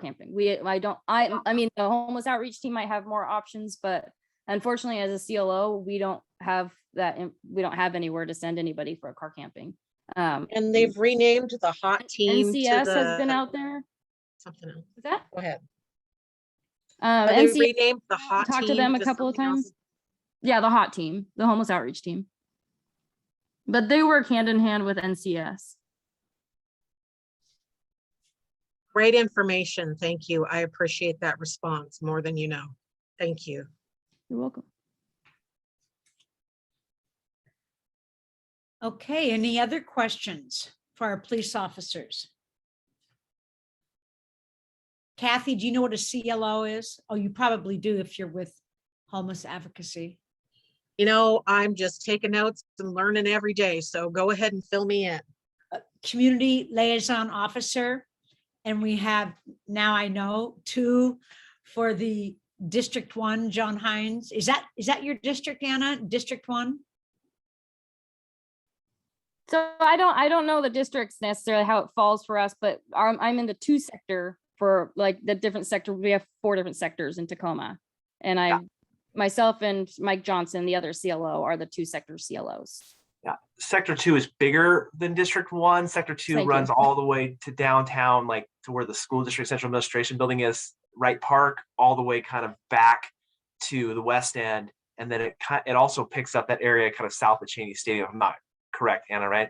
[SPEAKER 12] camping. I mean, the homeless outreach team might have more options, but unfortunately as a CLO, we don't have that. We don't have anywhere to send anybody for car camping.
[SPEAKER 8] And they've renamed the hot team.
[SPEAKER 12] NCS has been out there.
[SPEAKER 8] Something else.
[SPEAKER 12] Is that?
[SPEAKER 8] Go ahead.
[SPEAKER 12] They
[SPEAKER 8] renamed the hot team.
[SPEAKER 12] Talked to them a couple of times. Yeah, the hot team, the homeless outreach team. But they work hand in hand with NCS.
[SPEAKER 8] Great information. Thank you. I appreciate that response more than you know. Thank you.
[SPEAKER 12] You're welcome.
[SPEAKER 2] Okay, any other questions for our police officers? Kathy, do you know what a CLO is? Oh, you probably do if you're with homeless advocacy.
[SPEAKER 8] You know, I'm just taking notes and learning every day. So go ahead and fill me in.
[SPEAKER 2] Community liaison officer. And we have, now I know, 2 for the District 1, John Hines. Is that your district, Anna? District 1?
[SPEAKER 12] So I don't know the districts necessarily how it falls for us, but I'm in the 2 sector for like the different sector. We have 4 different sectors in Tacoma, and myself and Mike Johnson, the other CLO, are the 2 sector CLOs.
[SPEAKER 6] Yeah, Sector 2 is bigger than District 1. Sector 2
[SPEAKER 12] Thank
[SPEAKER 6] runs
[SPEAKER 12] you.
[SPEAKER 6] all the way to downtown, like to where the school district central administration building is, Wright Park, all the way kind of back to the west end. And then it also picks up that area kind of south of Cheney Stadium. I'm not correct, Anna, right?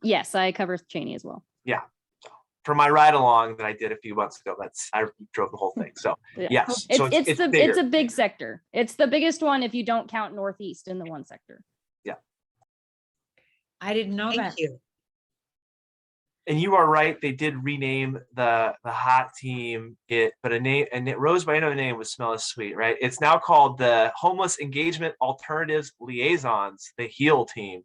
[SPEAKER 12] Yes, I cover Cheney as well.
[SPEAKER 6] Yeah. So for my ride along that I did a few months ago, I drove the whole thing. So
[SPEAKER 12] Yeah.
[SPEAKER 6] yes, so it's
[SPEAKER 12] it's
[SPEAKER 6] bigger.
[SPEAKER 12] a big sector. It's the biggest one if you don't count Northeast in the 1 sector.
[SPEAKER 2] I didn't know
[SPEAKER 8] Thank
[SPEAKER 2] that.
[SPEAKER 8] you.
[SPEAKER 6] And you are right, they did rename the hot team, but a name, and it rose by another name was Smell is Sweet, right? It's now called the Homeless Engagement Alternatives Liaisons, the HEAL team.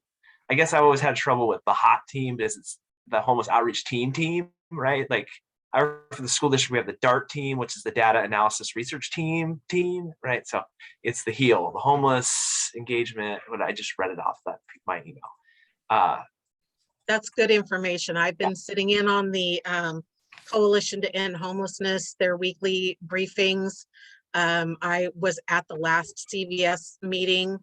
[SPEAKER 6] I guess I've always had trouble with the hot team because it's the homeless outreach team, right? Like for the school district, we have the DART team, which is the data analysis research team, right? So it's the HEAL, the homeless engagement, when I just read it off my email.
[SPEAKER 8] That's good information. I've been sitting in on the Coalition to End Homelessness, their weekly briefings. I was at the last CVS meeting.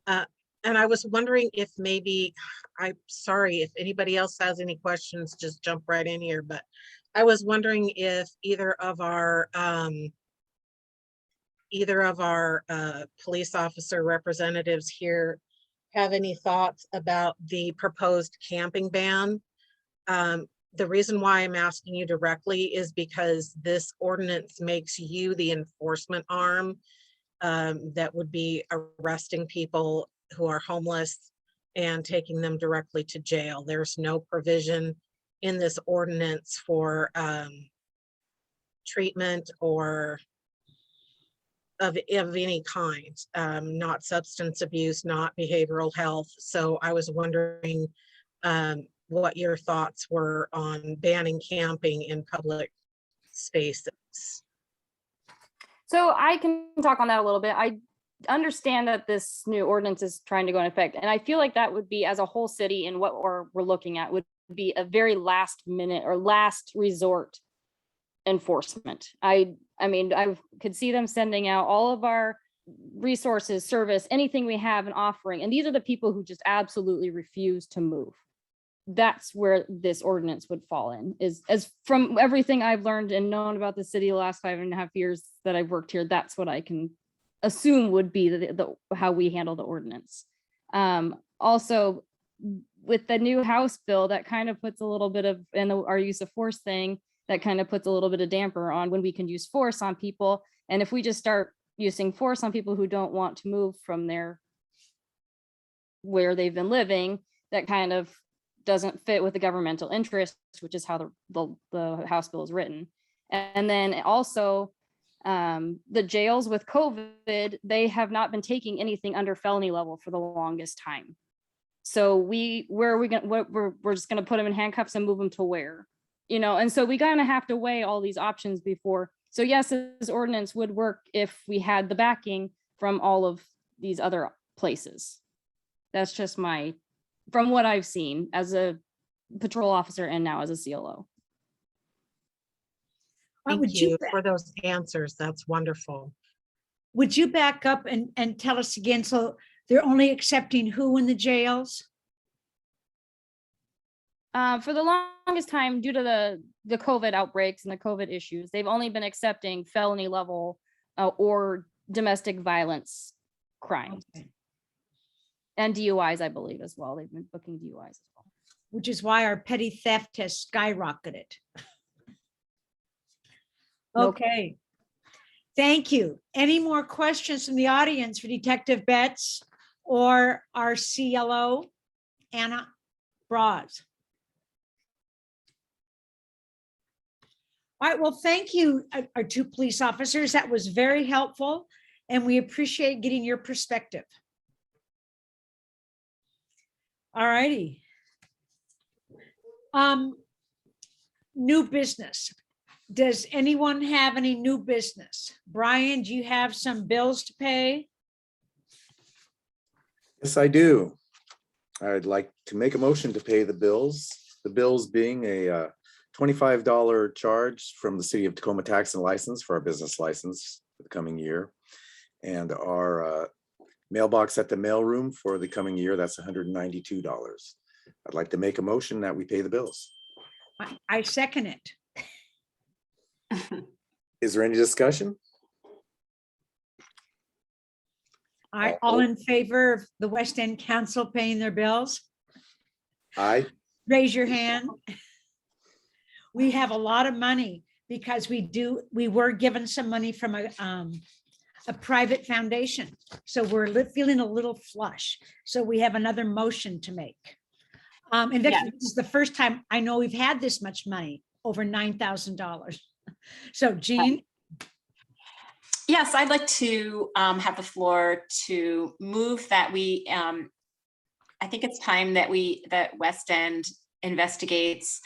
[SPEAKER 8] And I was wondering if maybe, I'm sorry, if anybody else has any questions, just jump right in here. But I was wondering if either of our police officer representatives here have any thoughts about the proposed camping ban. The reason why I'm asking you directly is because this ordinance makes you the enforcement arm that would be arresting people who are homeless and taking them directly to jail. There's no provision in this ordinance for treatment or of any kind, not substance abuse, not behavioral health. So I was wondering what your thoughts were on banning camping in public spaces.
[SPEAKER 12] So I can talk on that a little bit. I understand that this new ordinance is trying to go in effect, and I feel like that would be, as a whole city, and what we're looking at would be a very last minute or last resort enforcement. I mean, I could see them sending out all of our resources, service, anything we have and offering. And these are the people who just absolutely refuse to move. That's where this ordinance would fall in, is as from everything I've learned and known about the city the last 5.5 years that I've worked here, that's what I can assume would be the how we handle the ordinance. Also, with the new House bill, that kind of puts a little bit of, and our use of force thing, that kind of puts a little bit of damper on when we can use force on people. And if we just start using force on people who don't want to move from where they've been living, that kind of doesn't fit with the governmental interest, which is how the House bill is written. And then also the jails with COVID, they have not been taking anything under felony level for the longest time. So we're just going to put them in handcuffs and move them to where? You know, and so we kind of have to weigh all these options before. So yes, this ordinance would work if we had the backing from all of these other places. That's just from what I've seen as a patrol officer and now as a CLO.
[SPEAKER 2] What
[SPEAKER 8] Thank
[SPEAKER 2] would
[SPEAKER 8] you
[SPEAKER 2] you
[SPEAKER 8] for those answers. That's wonderful.
[SPEAKER 2] Would you back up and tell us again? So they're only accepting who in the jails?
[SPEAKER 12] For the longest time, due to the COVID outbreaks and the COVID issues, they've only been accepting felony level or domestic violence crimes.
[SPEAKER 2] Okay.
[SPEAKER 12] And DUIs, I believe, as well. They've been booking DUIs as well.
[SPEAKER 2] Which is why our petty theft has skyrocketed.
[SPEAKER 12] Nope.
[SPEAKER 2] Okay. Thank you. Any more questions from the audience for Detective Betts or our CLO, Anna Braz? All right, well, thank you, our two police officers. That was very helpful, and we appreciate getting your perspective. All righty. New business. Does anyone have any new business? Brian, do you have some bills to pay?
[SPEAKER 1] Yes, I do. I'd like to make a motion to pay the bills. The bills being a $25 charge from the City of Tacoma Tax and License for our business license for the coming year. And our mailbox at the mailroom for the coming year, that's $192. I'd like to make a motion that we pay the bills.
[SPEAKER 2] I second it.
[SPEAKER 1] Is there any discussion?
[SPEAKER 2] All right, all in favor of the West End Council paying their bills?
[SPEAKER 1] Aye.
[SPEAKER 2] Raise your hand. We have a lot of money because we were given some money from a private foundation. So we're feeling a little flush. So we have another motion to make. And
[SPEAKER 13] Yeah.
[SPEAKER 2] this is the first time I know we've had this much money, over $9,000. So Jean,
[SPEAKER 13] Yes, I'd like to have the floor to move that we, I think it's time that that West End investigates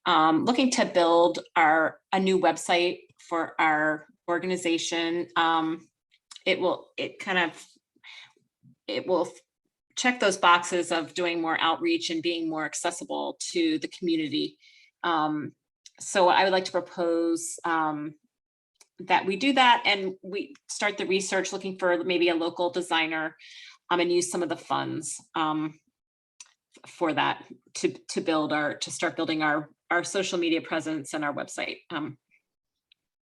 [SPEAKER 13] looking to build a new website for our organization. It will check those boxes of doing more outreach and being more accessible to the community. So I would like to propose that we do that and we start the research looking for maybe a local designer and use some of the funds for that to start building our social media presence and our website.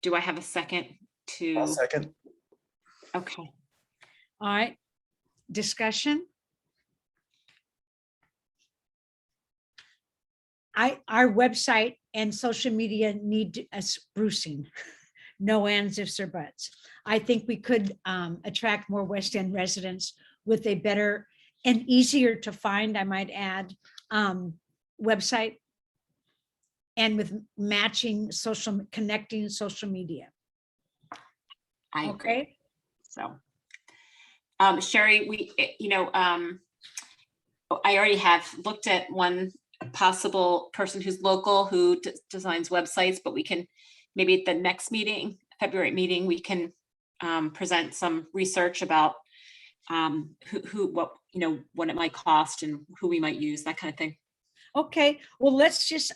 [SPEAKER 13] Do I have a second to?
[SPEAKER 1] I'll second.
[SPEAKER 13] Okay.
[SPEAKER 2] all right, discussion. Our website and social media need a sprucing. No ands, ifs, or buts. I think we could attract more West End residents with a better and easier to find, I might add, website, and with matching connecting social media.
[SPEAKER 13] I agree.
[SPEAKER 2] Okay.
[SPEAKER 13] So, Sherry, I already have looked at one possible person who's local who designs websites, but we can maybe at the next meeting, February meeting, we can present some research about what it might cost and who we might use, that kind of thing.
[SPEAKER 2] Okay, well, let's just,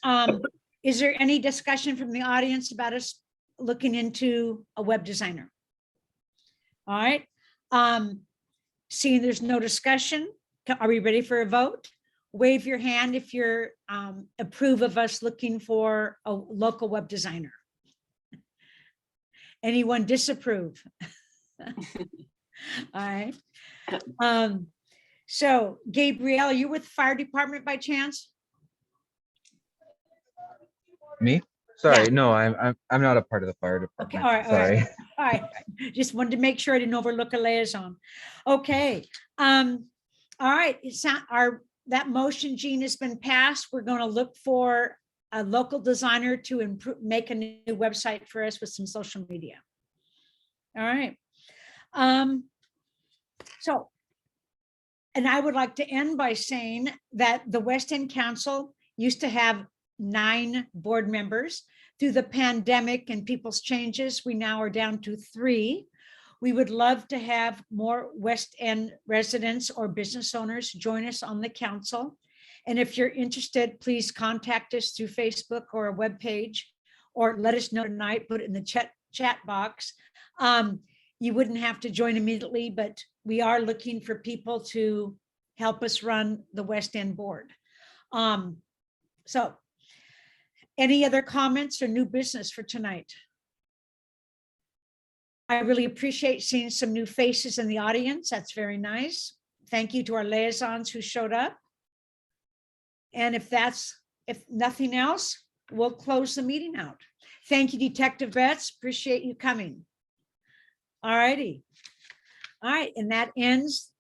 [SPEAKER 2] is there any discussion from the audience about us looking into a web designer? All right, seeing there's no discussion, are we ready for a vote? Wave your hand if you're approve of us looking for a local web designer. Anyone disapprove? All right. So Gabrielle, you with the fire department by chance?
[SPEAKER 14] Me? Sorry,
[SPEAKER 2] Yeah.
[SPEAKER 14] no, I'm not a part of the fire department.
[SPEAKER 2] Okay, all right,
[SPEAKER 14] Sorry.
[SPEAKER 2] all right. Just wanted to make sure I didn't overlook a liaison. Okay, all right, it's not that motion, Jean, has been passed. We're going to look for a local designer to make a new website for us with some social media. All right. So, and I would like to end by saying that the West End Council used to have 9 board members. Through the pandemic and people's changes, we now are down to 3. We would love to have more West End residents or business owners join us on the council. And if you're interested, please contact us through Facebook or a webpage, or let us know tonight, put it in the chat box. You wouldn't have to join immediately, but we are looking for people to help us run the West End board. So any other comments or new business for tonight? I really appreciate seeing some new faces in the audience. That's very nice. Thank you to our liaisons who showed up. And if nothing else, we'll close the meeting out. Thank you, Detective Betts. Appreciate you coming. All righty. All right, and that ends